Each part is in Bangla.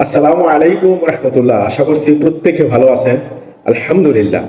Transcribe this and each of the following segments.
আসসালামু আলাইকুম রহমতুল্লাহ। আশা করছি প্রত্যেকে ভালো আছেন। আলহামদুলিল্লাহ।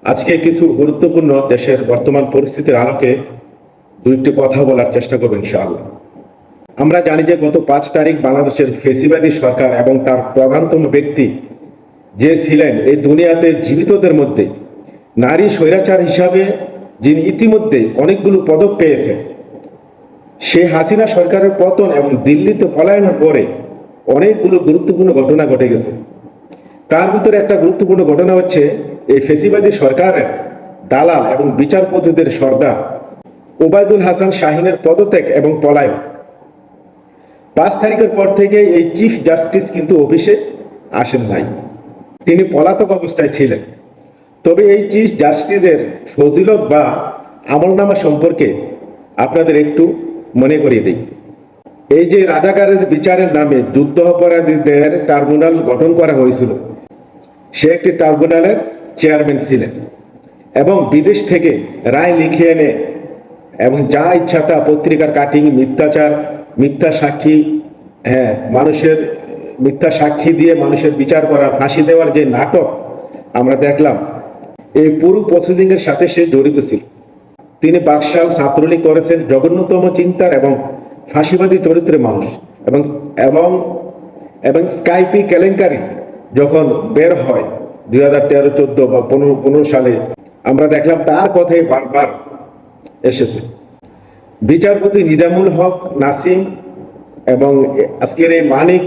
আজকে কিছু গুরুত্বপূর্ণ দেশের বর্তমান পরিস্থিতির আলোকে দুইটি কথা বলার চেষ্টা করব ইনশাআল্লাহ। আমরা জানি যে গত 5 তারিখ বাংলাদেশের ফেসিবাদী সরকার এবং তার প্রধানতম ব্যক্তি যে ছিলেন এই দুনিয়াতে জীবিতদের মধ্যে নারী স্বৈরাচার হিসাবে, যিনি ইতিমধ্যে অনেকগুলো পদক পেয়েছেন, সে হাসিনা সরকারের পতন এবং দিল্লিতে পলায়নের পরে অনেকগুলো গুরুত্বপূর্ণ ঘটনা ঘটে গেছে। তার ভিতরে একটা গুরুত্বপূর্ণ ঘটনা হচ্ছে এই ফেসিবাদী সরকারের দালাল এবং বিচারপতিদের সর্দার ওবায়দুল হাসান শাহিনের পদত্যাগ এবং পলায়ন। 5 তারিখের পর থেকে এই চিফ জাস্টিস কিন্তু অফিসে আসেন নাই, তিনি পলাতক অবস্থায় ছিলেন। তবে এই চিফ জাস্টিসের ফজিলত বা আমলনামা সম্পর্কে আপনাদের একটু মনে করিয়ে দিই। এই যে রাজাকারের বিচারের নামে যুদ্ধ অপরাধীদের ট্রাইব্যুনাল গঠন করা হয়েছিল, সে একটি ট্রাইব্যুনালের চেয়ারম্যান ছিলেন এবং বিদেশ থেকে রায় লিখে এনে এবং যা ইচ্ছা তা পত্রিকার কাটিং, মিথ্যাচার, মিথ্যা সাক্ষী, মানুষের মিথ্যা সাক্ষী দিয়ে মানুষের বিচার করা, ফাঁসি দেওয়ার যে নাটক আমরা দেখলাম, এই পুরো প্রসিডিং এর সাথে সে জড়িত ছিল। তিনি বাকশাল ছাত্রলীগ করেছেন, জঘন্যতম চিন্তার এবং ফাঁসিবাদী চরিত্রের মানুষ। এবং এবং এবং স্কাইপি কেলেঙ্কারি যখন বের হয় 2013, 14 বা 15 সালে, আমরা দেখলাম তার কথাই বারবার এসেছে। বিচারপতি নিজামুল হক, নাসিম এবং আজকের এই মানিক,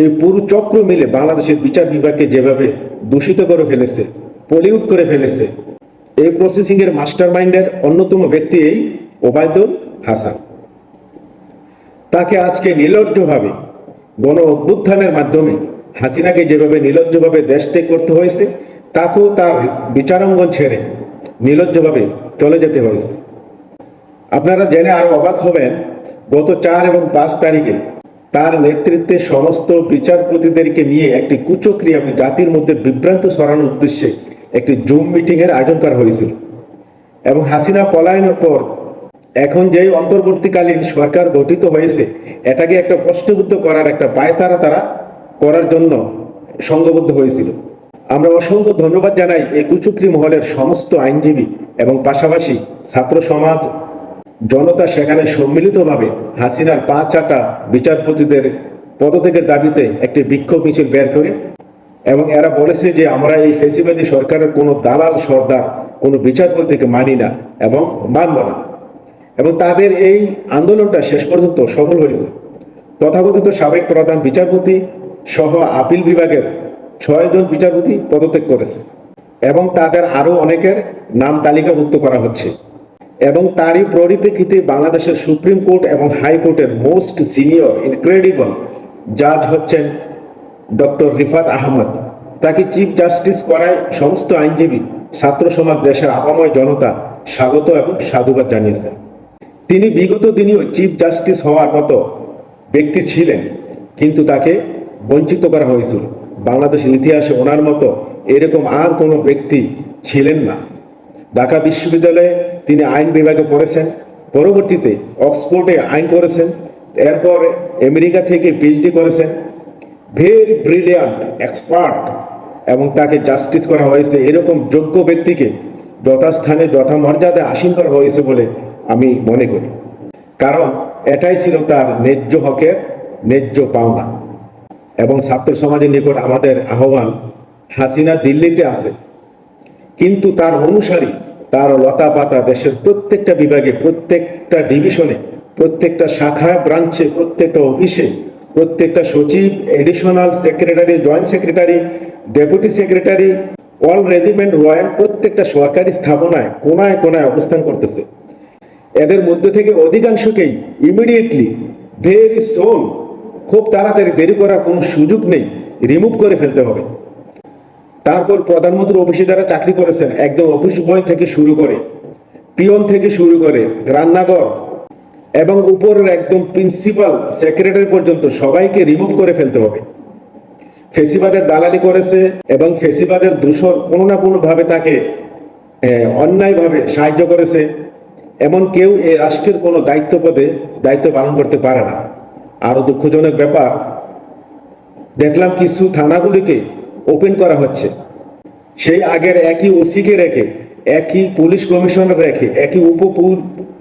এই পুরো চক্র মিলে বাংলাদেশের বিচার বিভাগকে যেভাবে দূষিত করে ফেলেছে, পলিউট করে ফেলেছে, এই প্রসেসিং এর মাস্টার মাইন্ডের অন্যতম ব্যক্তি এই ওবায়দুল হাসান। তাকে আজকে নির্লজ্জভাবে গণ অভ্যুত্থানের মাধ্যমে হাসিনাকে যেভাবে নির্লজ্জভাবে দেশ ত্যাগ করতে হয়েছে, তাকেও তার বিচারাঙ্গন ছেড়ে নির্লজ্জভাবে চলে যেতে হয়েছে। আপনারা জেনে আরো অবাক হবেন, গত 4 এবং 5 তারিখে তার নেতৃত্বে সমস্ত বিচারপতিদেরকে নিয়ে একটি কুচক্রিয়া জাতির মধ্যে বিভ্রান্ত ছড়ানোর উদ্দেশ্যে একটি জুম মিটিং এর আয়োজন করা হয়েছিল। এবং হাসিনা পলায়নের পর এখন যে অন্তর্বর্তীকালীন সরকার গঠিত হয়েছে, এটাকে একটা প্রশ্নবিদ্ধ করার একটা পায়তারা তারা করার জন্য সংঘবদ্ধ হয়েছিল। আমরা অসংখ্য ধন্যবাদ জানাই এই কুচক্রি মহলের সমস্ত আইনজীবী এবং পাশাপাশি ছাত্র সমাজ, জনতা সেখানে সম্মিলিতভাবে হাসিনার 5 বিচারপতিদের পদত্যাগের দাবিতে একটি বিক্ষোভ মিছিল বের করে, এবং এরা বলেছে যে আমরা এই ফেসিবাদী সরকারের কোনো দালাল সর্দার, কোনো বিচারপতিকে মানি না এবং মানব না। এবং তাদের এই আন্দোলনটা শেষ পর্যন্ত সফল হয়েছে। তথাকথিত সাবেক প্রধান বিচারপতি সহ আপিল বিভাগের 6 জন বিচারপতি পদত্যাগ করেছে এবং তাদের আরো অনেকের নাম তালিকাভুক্ত করা হচ্ছে। এবং তারই পরিপ্রেক্ষিতে বাংলাদেশের সুপ্রিম কোর্ট এবং হাইকোর্টের মোস্ট সিনিয়র ইনক্রেডিবল জাজ হচ্ছেন ডক্টর রিফাত আহমদ। তাকে চিফ জাস্টিস করায় সমস্ত আইনজীবী, ছাত্র সমাজ, দেশের আপাময় জনতা স্বাগত এবং সাধুবাদ জানিয়েছেন। তিনি বিগত দিনেও চিফ জাস্টিস হওয়ার মতো ব্যক্তি ছিলেন, কিন্তু তাকে বঞ্চিত করা হয়েছিল। বাংলাদেশের ইতিহাসে ওনার মতো এরকম আর কোনো ব্যক্তি ছিলেন না। ঢাকা বিশ্ববিদ্যালয়ে তিনি আইন বিভাগে পড়েছেন, পরবর্তীতে অক্সফোর্ডে আইন পড়েছেন, এরপর আমেরিকা থেকে পিএইচডি করেছেন। ভেরি ব্রিলিয়ান্ট, এক্সপার্ট, এবং তাকে জাস্টিস করা হয়েছে। এরকম যোগ্য ব্যক্তিকে যথাস্থানে যথামর্যাদায় আসীন করা হয়েছে বলে আমি মনে করি, কারণ এটাই ছিল তার ন্যায্য হকের ন্যায্য পাওনা। এবং ছাত্র সমাজের নিকট আমাদের আহ্বান, হাসিনা দিল্লিতে আছে, কিন্তু তার অনুসারী, তার লতা পাতা দেশের প্রত্যেকটা বিভাগে, প্রত্যেকটা ডিভিশনে, প্রত্যেকটা শাখায়, ব্রাঞ্চে, প্রত্যেকটা অফিসে, প্রত্যেকটা সচিব, additional secretary, joint secretary, deputy secretary, all regiment, royal, প্রত্যেকটা সরকারি স্থাপনায় কোনায় কোনায় অবস্থান করতেছে। এদের মধ্যে থেকে অধিকাংশকেই ইমিডিয়েটলি, ভেরি সোন, খুব তাড়াতাড়ি, দেরি করার কোনো সুযোগ নেই, রিমুভ করে ফেলতে হবে। তারপর প্রধানমন্ত্রী অফিসে যারা চাকরি করেছেন, একদম অফিস বয় থেকে শুরু করে, পিয়ন থেকে শুরু করে, রান্নাঘর এবং উপরের একদম প্রিন্সিপাল সেক্রেটারি পর্যন্ত সবাইকে রিমুভ করে ফেলতে হবে। ফেসিবাদের দালালি করেছে এবং ফেসিবাদের দূষণ কোনো না কোনো ভাবে তাকে অন্যায়ভাবে সাহায্য করেছে, এমন কেউ এই রাষ্ট্রের কোনো দায়িত্ব পালন করতে পারে না। আরো দুঃখজনক ব্যাপার, দেখলাম কিছু থানাগুলিকে ওপেন করা হচ্ছে, সেই আগের একই ওসিকে রেখে, একই পুলিশ কমিশনার রেখে, একই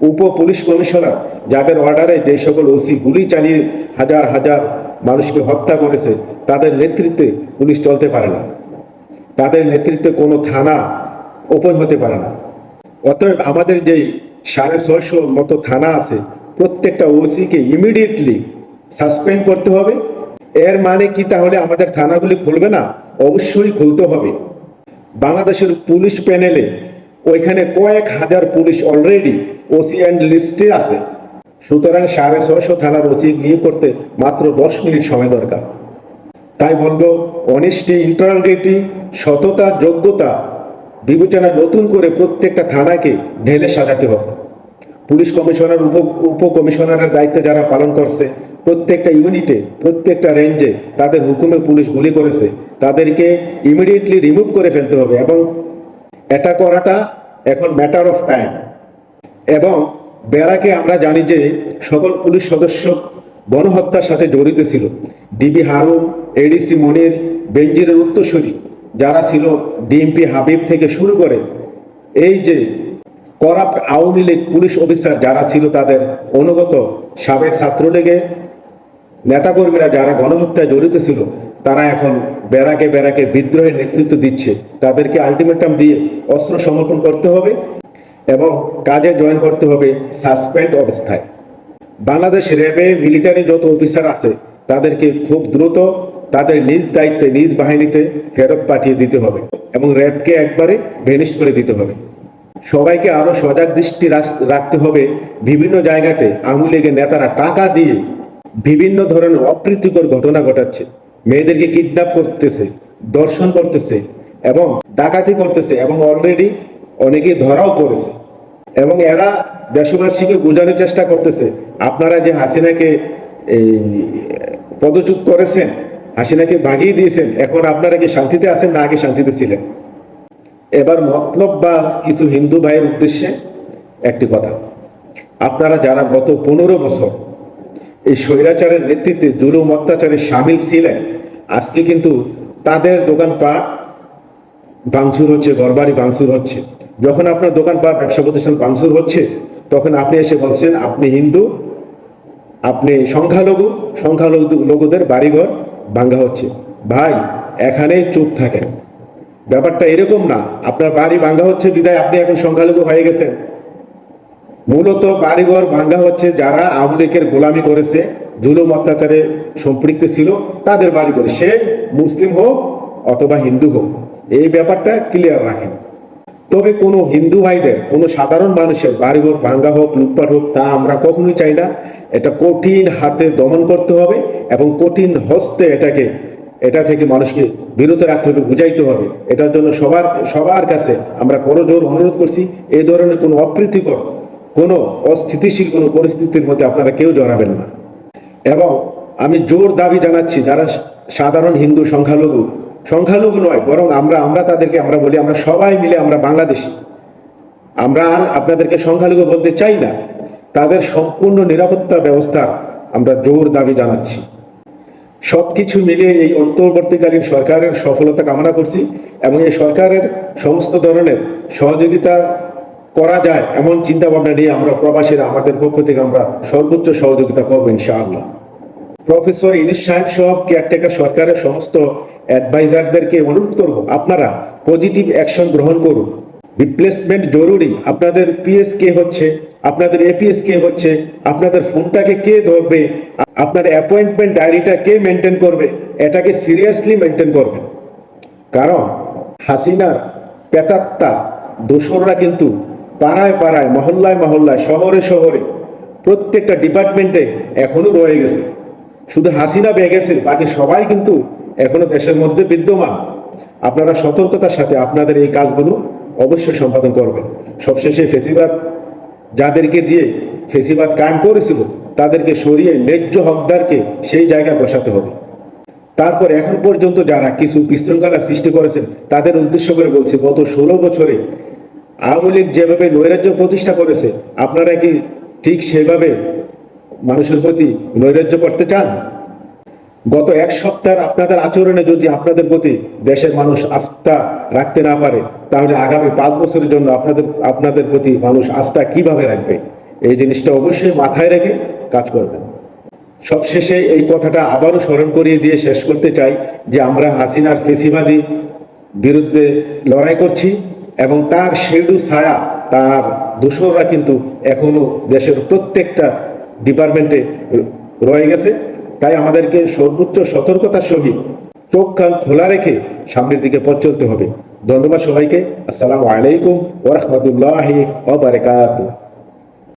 উপ পুলিশ কমিশনার যাদের অর্ডারে যে সকল ওসি গুলি চালিয়ে হাজার হাজার মানুষকে হত্যা করেছে, তাদের নেতৃত্বে পুলিশ চলতে পারে না, তাদের নেতৃত্বে কোনো থানা ওপেন হতে পারে না। অতএব আমাদের যেই 650 মতো থানা আছে, প্রত্যেকটা ওসিকে ইমিডিয়েটলি সাসপেন্ড করতে হবে। এর মানে কি তাহলে আমাদের থানাগুলি খুলবে না? অবশ্যই খুলতে হবে। বাংলাদেশের পুলিশ প্যানেলে ওইখানে কয়েক হাজার পুলিশ অলরেডি ওসি অ্যান্ড লিস্টে আছে। সুতরাং 650 থানার ওসি নিয়োগ করতে মাত্র 10 মিনিট সময় দরকার। তাই বলবো, অনেস্টি, ইন্টারগ্রিটি, সততা, যোগ্যতা বিবেচনা নতুন করে প্রত্যেকটা থানাকে ঢেলে সাজাতে হবে। পুলিশ কমিশনার, উপ কমিশনারের দায়িত্ব যারা পালন করছে, প্রত্যেকটা ইউনিটে, প্রত্যেকটা রেঞ্জে তাদের হুকুমে পুলিশ গুলি করেছে, তাদেরকে ইমিডিয়েটলি রিমুভ করে ফেলতে হবে। এবং এটা করাটা এখন ম্যাটার অফ টাইম। এবং ব্যারাকে আমরা জানি যে সকল পুলিশ সদস্য গণহত্যার সাথে জড়িত ছিল। ডিবি হারুন, এডিসি মনির, বেনজিরের উত্তরসূরি যারা ছিল, ডিএমপি হাবিব থেকে শুরু করে এই যে corrupt Awami League police officer যারা ছিল, তাদের অনুগত সাবেক ছাত্রলীগের নেতাকর্মীরা যারা গণহত্যায় জড়িত ছিল, তারা এখন ব্যারাকে ব্যারাকে বিদ্রোহের নেতৃত্ব দিচ্ছে। তাদেরকে আলটিমেটাম দিয়ে অস্ত্র সমর্পণ করতে হবে এবং কাজে জয়েন করতে হবে সাসপেন্ড অবস্থায়। বাংলাদেশ র্যাবে মিলিটারি যত অফিসার আছে, তাদেরকে খুব দ্রুত তাদের নিজ দায়িত্বে, নিজ বাহিনীতে ফেরত পাঠিয়ে দিতে হবে এবং র্যাবকে একবারে ভ্যানিশ করে দিতে হবে। সবাইকে আরো সজাগ দৃষ্টি রাখতে হবে। বিভিন্ন জায়গাতে আওয়ামী লীগের নেতারা টাকা দিয়ে বিভিন্ন ধরনের অপ্রীতিকর ঘটনা ঘটাচ্ছে, মেয়েদেরকে কিডন্যাপ করতেছে, ধর্ষণ করতেছে এবং ডাকাতি করতেছে, এবং অলরেডি অনেকেই ধরাও পড়েছে। এবং এরা দেশবাসীকে বোঝানোর চেষ্টা করতেছে, আপনারা যে হাসিনাকে এই পদচ্যুত করেছেন, হাসিনাকে ভাগিয়ে দিয়েছেন, এখন আপনারা কি শান্তিতে আছেন না আগে শান্তিতে ছিলেন? এবার মতলববাজ কিছু হিন্দু ভাইয়ের উদ্দেশ্যে একটি কথা, আপনারা যারা গত 15 বছর এই স্বৈরাচারের নেতৃত্বে জুলুম অত্যাচারে সামিল ছিলেন, আজকে কিন্তু তাদের দোকানপাট ভাঙচুর হচ্ছে, ঘরবাড়ি ভাঙচুর হচ্ছে। যখন আপনার দোকানপাট, ব্যবসা প্রতিষ্ঠান ভাঙচুর হচ্ছে, তখন আপনি এসে বলছেন আপনি হিন্দু, আপনি সংখ্যালঘুদের বাড়িঘর ভাঙ্গা হচ্ছে। ভাই, এখানেই চুপ থাকেন। ব্যাপারটা এরকম না আপনার বাড়ি ভাঙ্গা হচ্ছে বিদায় আপনি এখন সংখ্যালঘু হয়ে গেছেন। মূলত বাড়িঘর ভাঙ্গা হচ্ছে যারা আওয়ামী লীগের গোলামি করেছে, জুলুম অত্যাচারে সম্পৃক্ত ছিল, তাদের বাড়িঘর, সে মুসলিম হোক অথবা হিন্দু হোক, এই ব্যাপারটা ক্লিয়ার রাখেন। তবে কোনো হিন্দু ভাইদের, কোনো সাধারণ মানুষের বাড়িঘর ভাঙ্গা হোক, লুটপাট হোক, তা আমরা কখনোই চাই না। এটা কঠিন হাতে দমন করতে হবে এবং কঠিন হস্তে এটা থেকে মানুষকে বিরত রাখতে হবে, বুঝাইতে হবে। এটার জন্য সবার কাছে আমরা করজোর অনুরোধ করছি, এই ধরনের কোনো অপ্রীতিকর, কোনো অস্থিতিশীল কোনো পরিস্থিতির মধ্যে আপনারা কেউ জড়াবেন না। এবং আমি জোর দাবি জানাচ্ছি, যারা সাধারণ হিন্দু, সংখ্যালঘু নয়, বরং আমরা তাদেরকে আমরা বলি আমরা সবাই মিলে আমরা বাংলাদেশি, আমরা আর আপনাদেরকে সংখ্যালঘু বলতে চাই না, তাদের সম্পূর্ণ নিরাপত্তা ব্যবস্থা আমরা জোর দাবি জানাচ্ছি। সবকিছু মিলিয়ে এই অন্তর্বর্তীকালীন সরকারের সফলতা কামনা করছি এবং এই সরকারের সমস্ত ধরনের সহযোগিতা করা যায় এমন চিন্তা ভাবনা নিয়ে আমরা প্রবাসীরা আমাদের পক্ষ থেকে আমরা সর্বোচ্চ সহযোগিতা করবো ইনশাআল্লাহ। প্রফেসর ইউনূস সাহেব সহ কেয়ারটেকার সরকারের সমস্ত অ্যাডভাইজারদেরকে অনুরোধ করব, আপনারা পজিটিভ অ্যাকশন গ্রহণ করুন। রিপ্লেসমেন্ট জরুরি। আপনাদের পিএস কে হচ্ছে, আপনাদের এপিএস কে হচ্ছে, আপনাদের ফোনটাকে কে ধরবে, আপনার অ্যাপয়েন্টমেন্ট ডায়েরিটা কে মেনটেন করবে, এটাকে সিরিয়াসলি মেনটেন করবেন। কারণ হাসিনার পেতাত্তা দোসররা কিন্তু পাড়ায় পাড়ায়, মহল্লায় মহল্লায়, শহরে শহরে, প্রত্যেকটা ডিপার্টমেন্টে এখনো রয়ে গেছে। শুধু হাসিনা পেয়ে গেছে, বাকি সবাই কিন্তু এখনো দেশের মধ্যে বিদ্যমান। আপনারা সতর্কতার সাথে আপনাদের এই কাজগুলো অবশ্যই সম্পাদন করবেন। সবশেষে ফেসিবাদ যাদেরকে দিয়ে ফেসিবাদ কায়েম করেছিল, তাদেরকে সরিয়ে ন্যায্য হকদারকে সেই জায়গায় বসাতে হবে। তারপর এখন পর্যন্ত যারা কিছু বিশৃঙ্খলা সৃষ্টি করেছেন, তাদের উদ্দেশ্য করে বলছি, গত 16 বছরে আওয়ামী লীগ যেভাবে নৈরাজ্য প্রতিষ্ঠা করেছে, আপনারা কি ঠিক সেভাবে মানুষের প্রতি নৈরাজ্য করতে চান? গত এক সপ্তাহের আপনাদের আচরণে যদি আপনাদের প্রতি দেশের মানুষ আস্থা রাখতে না পারে, তাহলে আগামী 5 বছরের জন্য আপনাদের প্রতি মানুষ আস্থা কিভাবে রাখবে? এই জিনিসটা অবশ্যই মাথায় রেখে কাজ করবেন। সবশেষে এই কথাটা আবারও স্মরণ করিয়ে দিয়ে শেষ করতে চাই যে আমরা হাসিনার ফেসিবাদী বিরুদ্ধে লড়াই করছি এবং তার শেডু ছায়া, তার দোসররা কিন্তু এখনো দেশের প্রত্যেকটা ডিপার্টমেন্টে রয়ে গেছে। তাই আমাদেরকে সর্বোচ্চ সতর্কতার সহিত চোখ কান খোলা রেখে সামনের দিকে পথ চলতে হবে। ধন্যবাদ সবাইকে। আসসালামু আলাইকুম ওয়া রাহমাতুল্লাহি ওয়া বারাকাতুহু।